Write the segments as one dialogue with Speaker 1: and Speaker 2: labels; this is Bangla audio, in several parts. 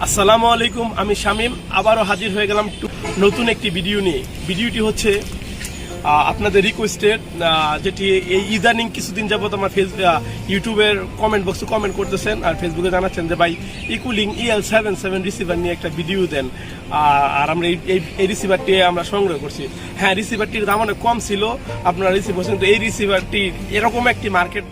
Speaker 1: আসসালামু আলাইকুম, আমি শামীম আবারও হাজির হয়ে গেলাম নতুন একটি ভিডিও নিয়ে। ভিডিওটি হচ্ছে আপনাদের রিকোয়েস্টের, যেটি এই ইদানিং কিছুদিন যাবত আমার ইউটিউবের কমেন্ট বক্সে কমেন্ট করতেছেন আর ফেসবুকে জানাচ্ছেন যে ভাই ইকুলিং EL77 রিসিভার নিয়ে একটা ভিডিও দেন। আর আমরা এই রিসিভারটি আমরা সংগ্রহ করছি। হ্যাঁ, রিসিভারটির দাম অনেক কম ছিল, আপনারা রিসিভ করছেন। তো এই রিসিভারটি এরকম একটি মার্কেট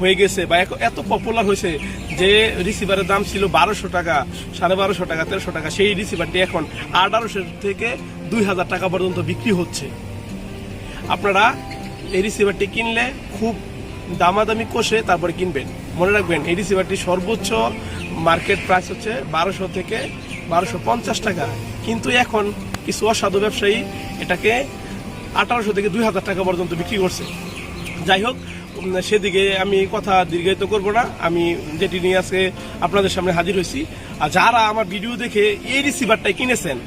Speaker 1: হয়ে গেছে বা এত পপুলার হয়েছে যে রিসিভারের দাম ছিল 1200 টাকা, 1250 টাকা, 1300 টাকা। সেই রিসিভারটি এখন 1800 থেকে 2000 টাকা পর্যন্ত বিক্রি হচ্ছে। আপনারা এই রিসিভারটি কিনলে খুব দামাদামি কষে তারপরে কিনবেন। মনে রাখবেন, এই রিসিভারটি সর্বোচ্চ মার্কেট প্রাইস হচ্ছে 1200 থেকে 1250 টাকা, কিন্তু এখন কিছু অসাধু ব্যবসায়ী এটাকে 1800 থেকে 2000 টাকা পর্যন্ত বিক্রি করছে। যাই হোক, সেদিকে আমি কথা দীর্ঘায়িত করব না। আমি যেটি নিয়ে আজকে আপনাদের সামনে হাজির হয়েছি, আর যারা আমার ভিডিও দেখে এই রিসিভারটাই কিনেছেন,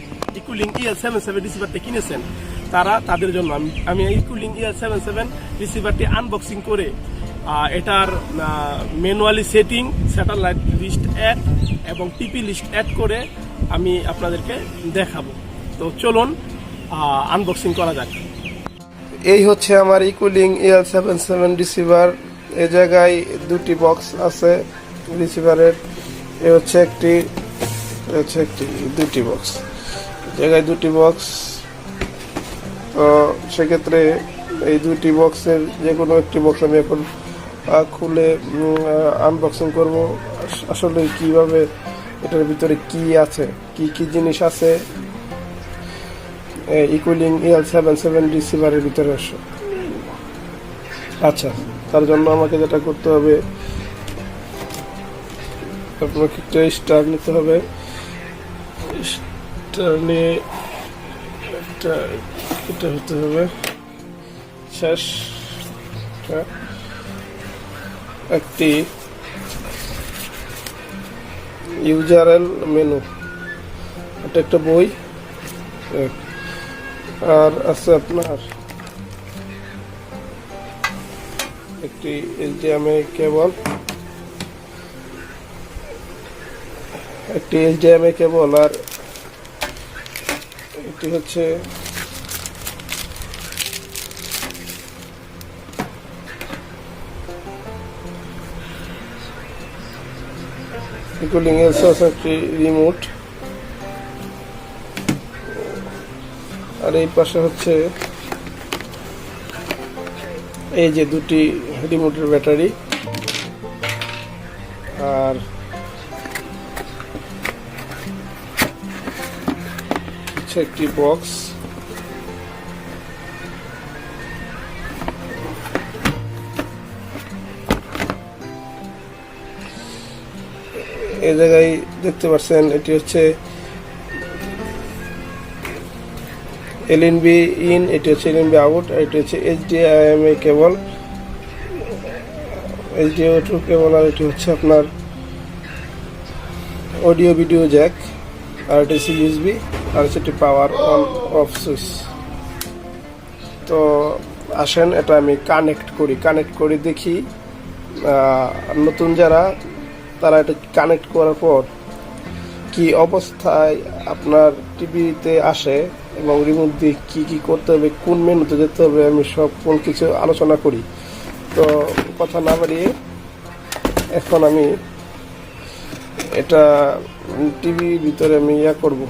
Speaker 1: ইকুলিং EL77 রিসিভারটা কিনেছেন, তাদের জন্য আমি ইকুলিং EL77 রিসিভারটি আনবক্সিং করে এটার manually setting, satellite list add এবং টিপি লিস্ট অ্যাড করে আমি আপনাদেরকে দেখাবো। তো চলুন আনবক্সিং করা যাক।
Speaker 2: এই হচ্ছে আমার ইকুলিং EL77 রিসিভার। এই জায়গায় দুটি বক্স আছে রিসিভারের। এ হচ্ছে একটি, দুটি বক্স, জায়গায় দুটি বক্স। তো সেক্ষেত্রে এই দুটি বক্সের যে কোনো একটি বক্স আমি এখন খুলে আনবক্সিং করব। আসলে কিভাবে এটার ভিতরে কি আছে, কি কি জিনিস আছে ইকুলিং EL77 রিসিভারের ভিতরে আসে। আচ্ছা, তার জন্য আমাকে যেটা করতে হবে, আপনাকে একটা স্টার নিতে হবে। স্টার নিয়ে এটা হতে হবে শেষ। একটি ইউজারএল মেনু, এটা একটা বই, আর আছে আপনার একটি HDMI কেবল, আর এটি হচ্ছে ইকুলিং একটি রিমোট, আর এই পাশে হচ্ছে এই যে দুটি রিমোটের ব্যাটারি, আর হচ্ছে একটি বক্স। এই জায়গায় দেখতে পাচ্ছেন এটি হচ্ছে LNB ইন, এটি হচ্ছে LNB আউট, আর এটি হচ্ছে HDMI কেবল, HDMI2 কেবল, আর এটি হচ্ছে আপনার অডিও ভিডিও জ্যাক, আর এটি হচ্ছে USB, আর হচ্ছে এটি পাওয়ার অন অফ সুইচ। তো আসেন এটা আমি কানেক্ট করি দেখি নতুন যারা তারা এটা কানেক্ট করার পর কি অবস্থায় আপনার টিভিতে আসে এবং রিমোট দিয়ে কি কি করতে হবে, কোন মেনুতে যেতে হবে, আমি সব কোন কিছু আলোচনা করি। তো কথা না বাড়িয়ে এখন আমি এটা টিভির ভিতরে আমি করব,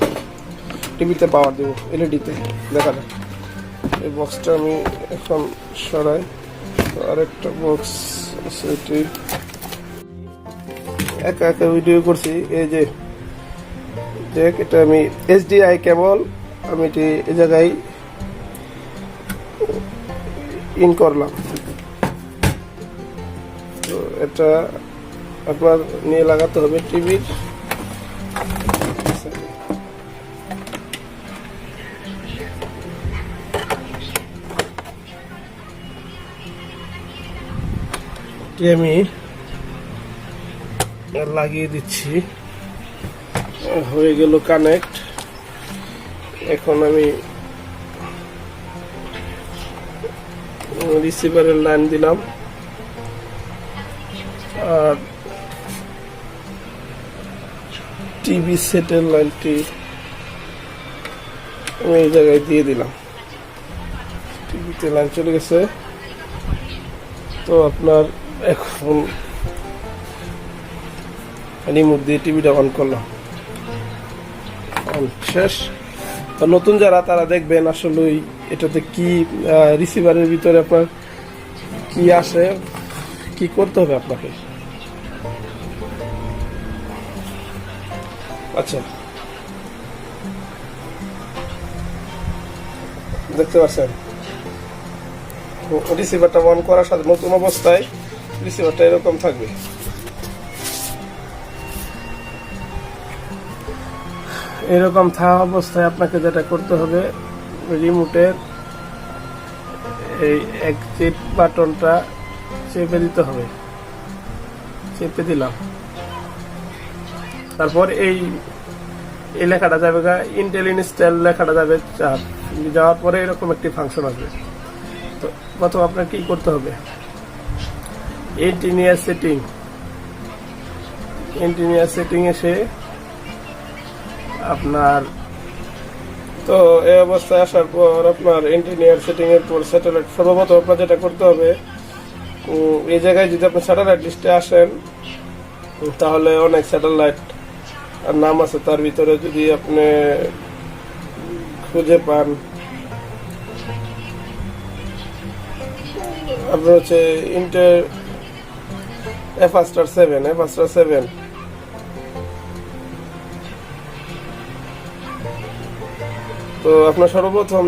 Speaker 2: টিভিতে পাওয়ার দেব, LED-তে দেখা যাক। এই বক্সটা আমি এখন সরাই। আরেকটা বক্স আছে, এটি একা ভিডিও করছি। এই যে দেখ, এটা আমি HDMI কেবল আমি এটি এই জায়গায় ইন করলাম। তো এটা আপনার নিয়ে লাগাতে হবে টিভির। আমি লাগিয়ে দিচ্ছি, হয়ে গেল কানেক্ট। এখন আমি রিসিভারের লাইন দিলাম, আর টিভি স্যাটেলাইটটি আমি এই জায়গায় দিয়ে দিলাম। টিভিতে লাইন চলে গেছে। তো আপনার এখন রিমোট দিয়ে টিভিটা অন করলাম, অন শেষ। তো নতুন যারা তারা দেখবেন আসলে এটাতে কি রিসিভারের ভিতরে আপনার কি আসে, কি করতে হবে আপনাকে। আচ্ছা, দেখতে পাচ্ছেন রিসিভারটা অন করার সাথে নতুন অবস্থায় রিসিভারটা এরকম থাকবে। এরকম থাকা অবস্থায় আপনাকে যেটা করতে হবে, রিমোটের এই এক্সিট বাটনটা চেপে দিতে হবে। চেপে দিলাম, তারপর এই লেখাটা যাবে, ইন্টেল ইনস্টল লেখাটা যাবে, যাওয়ার পরে এরকম একটি ফাংশন আসবে। তো প্রথম আপনার কি করতে হবে, ইন্টিনিয়ার সেটিং এসে আপনার, তো এই অবস্থায় আসার পর আপনার ইন্টিনিয়ার সেটিং এর পর স্যাটেলাইট, সর্বপ্রথম আপনার যেটা করতে হবে, এই জায়গায় যদি আপনি স্যাটেলাইট লিস্টে আসেন তাহলে অনেক স্যাটেলাইট নাম আছে, তার ভিতরে যদি আপনি খুঁজে পান, আপনার হচ্ছে ইন্টার এফাস্টার 7 তো আপনার সর্বপ্রথম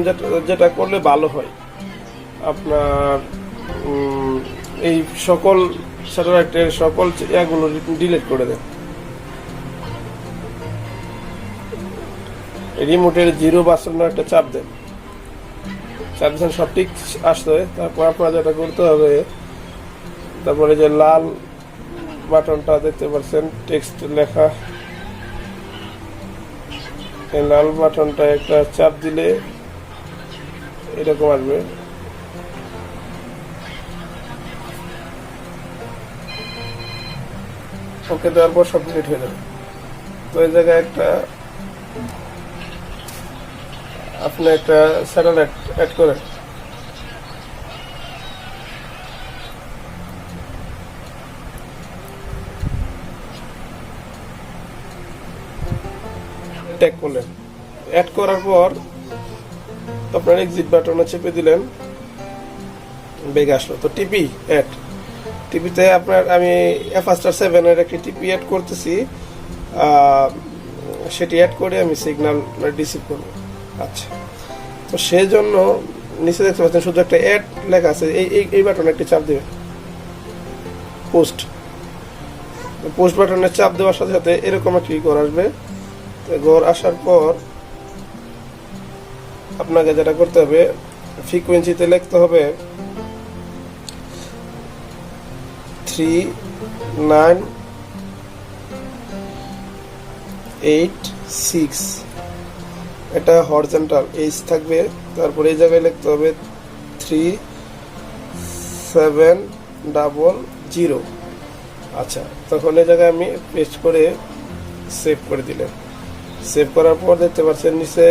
Speaker 2: যেটা করলে ভালো হয়, আপনার এই সকল স্যাটেলাইটের সকল ইয়াগুলো ডিলিট করে দেন। রিমোটের 0 বাটনে একটা চাপ দেন, সব ঠিক আসতে। তারপর আপনার যেটা করতে হবে, তারপরে যে লাল বাটনটা দেখতে পাচ্ছেন টেক্সট লেখা, এই লাল বাটনটা একটা চাপ দিলে এরকম আসবে। ওকে দেওয়ার পর সব ডিলিট হয়ে যাবে। তো এই জায়গায় আপনি একটা স্যাটেলাইট অ্যাড করেন, ট্যাগ করলেন, অ্যাড করার পর আপনার এক্সিট বাটনে চেপে দিলেন, বেগ আসলো। তো টিপি অ্যাড, টিপিতে আপনার আমি এফাস্টার 7 এর একটি টিপি অ্যাড করতেছি, সেটি অ্যাড করে আমি সিগন্যাল রিসিভ করব। আচ্ছা, তো সেই জন্য নিচে দেখতে পাচ্ছেন শুধু একটা অ্যাড লেখা আছে, এই বাটনে একটি চাপ দেবেন, পোস্ট বাটনে চাপ দেওয়ার সাথে সাথে এরকম একটি ঘর আসবে। ঘর আসার পর আপনাকে যেটা করতে হবে, ফ্রিকোয়েন্সিতে লিখতে হবে 3986, এটা হরিজন্টাল এইচ থাকবে। তারপরে এই জায়গায় লিখতে হবে 3700। আচ্ছা, তখন এই জায়গায় আমি পেস্ট করে সেভ করে দিলাম। সেভ করার পর দেখতে পাচ্ছেন নিচে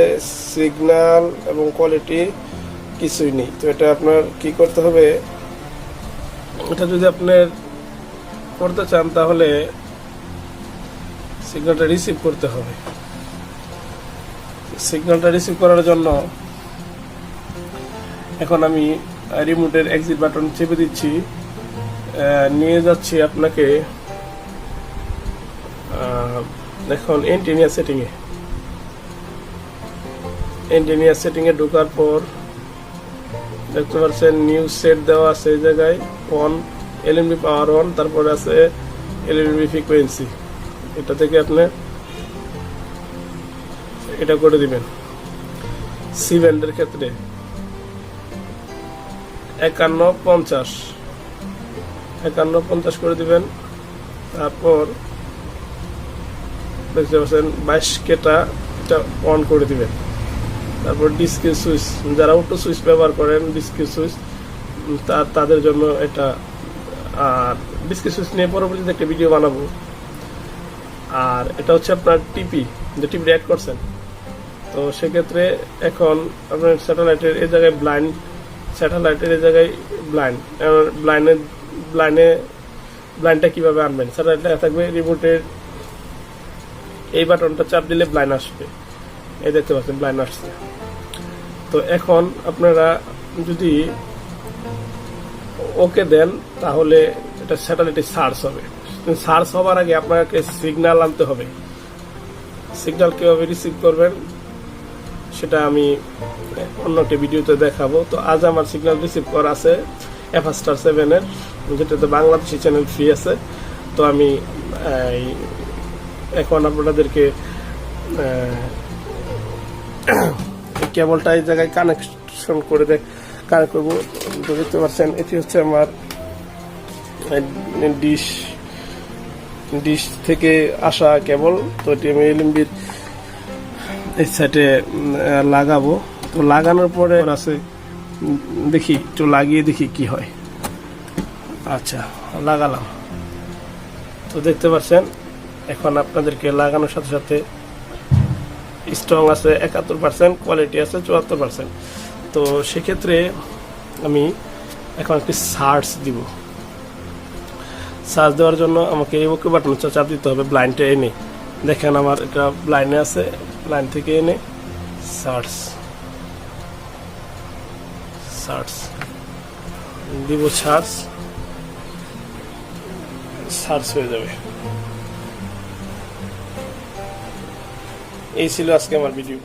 Speaker 2: সিগন্যাল এবং কোয়ালিটি কিছুই নেই। তো এটা আপনার কি করতে হবে, এটা যদি আপনার করতে চান তাহলে সিগন্যালটা রিসিভ করতে হবে। সিগন্যালটা রিসিভ করার জন্য এখন আমি রিমোটের এক্সিট বাটন চেপে দিচ্ছি, নিয়ে যাচ্ছি আপনাকে দেখুন এন্টিনিয়ার সেটিংয়ে ঢোকার পর দেখতে পাচ্ছেন নিউজ সেট দেওয়া আছে, এই জায়গায় অন, এলএমবি পাওয়ার অন, তারপরে আছে এলএমবি ফ্রিকোয়েন্সি, এটা থেকে আপনি এটা করে দিবেন। সি ব্যান্ডের ক্ষেত্রে 5150 করে দিবেন। তারপর দেখতে পাচ্ছেন 22Kটা এটা অন করে দিবেন। তারপর ডিস্কে সুইচ, যারা অটো সুইচ ব্যবহার করেন ডিস্কে সুইচ, তাদের জন্য এটা। আর ডিস্কে সুইচ নিয়ে পরবর্তীতে একটা ভিডিও বানাবো। আর এটা হচ্ছে আপনার টিপি, যে টিপি অ্যাড করছেন। তো সেক্ষেত্রে এখন আপনার স্যাটেলাইটের এই জায়গায় ব্লাইন্ড, স্যাটেলাইটের এই জায়গায় ব্লাইন্ড, ব্লাইন্ডটা কিভাবে আনবেন? স্যাটেলাইট লেখা থাকবে, রিমোটের এই বাটনটা চাপ দিলে ব্লাইন্ড আসবে। এই দেখতে পাচ্ছেন ব্লাইন্ড আসছে। তো এখন আপনারা যদি ওকে দেন তাহলে এটা স্যাটেলাইটে সার্চ হবে। সার্চ হবার আগে আপনাকে সিগন্যাল আনতে হবে। সিগন্যাল কিভাবে রিসিভ করবেন সেটা আমি অন্য একটা ভিডিওতে দেখাবো। তো আজ আমার সিগন্যাল রিসিভ করা আছে Receiver.satellite এর, যেটাতে বাংলাদেশি চ্যানেল ফ্রি আছে। তো আমি এখন আপনাদেরকে কেবলটা এই জায়গায় কানেকশন করে কানেক্ট করবো। দেখতে পাচ্ছেন এটি হচ্ছে আমার ডিশ থেকে আসা কেবল। তো এটি আমি এলএমবির এই সাইডে লাগাবো। তো লাগানোর পরে আছে, দেখি একটু লাগিয়ে দেখি কি হয়। আচ্ছা, লাগালাম। তো দেখতে পাচ্ছেন এখন আপনাদেরকে লাগানোর সাথে সাথে স্ট্রং আছে 71%, কোয়ালিটি আছে 74%। তো সেক্ষেত্রে আমি এখন একটি সার্চ দিব। সার্চ দেওয়ার জন্য আমাকে এই ওকে বাটন চাপ দিতে হবে। ব্লাইন্ডে এনে দেখেন আমার এটা ব্লাইন্ডে আছে, ব্লাইন্ড থেকে এনে সার্চ দিব। সার্চ হয়ে যাবে। এই ছিল আজকে আমার ভিডিও।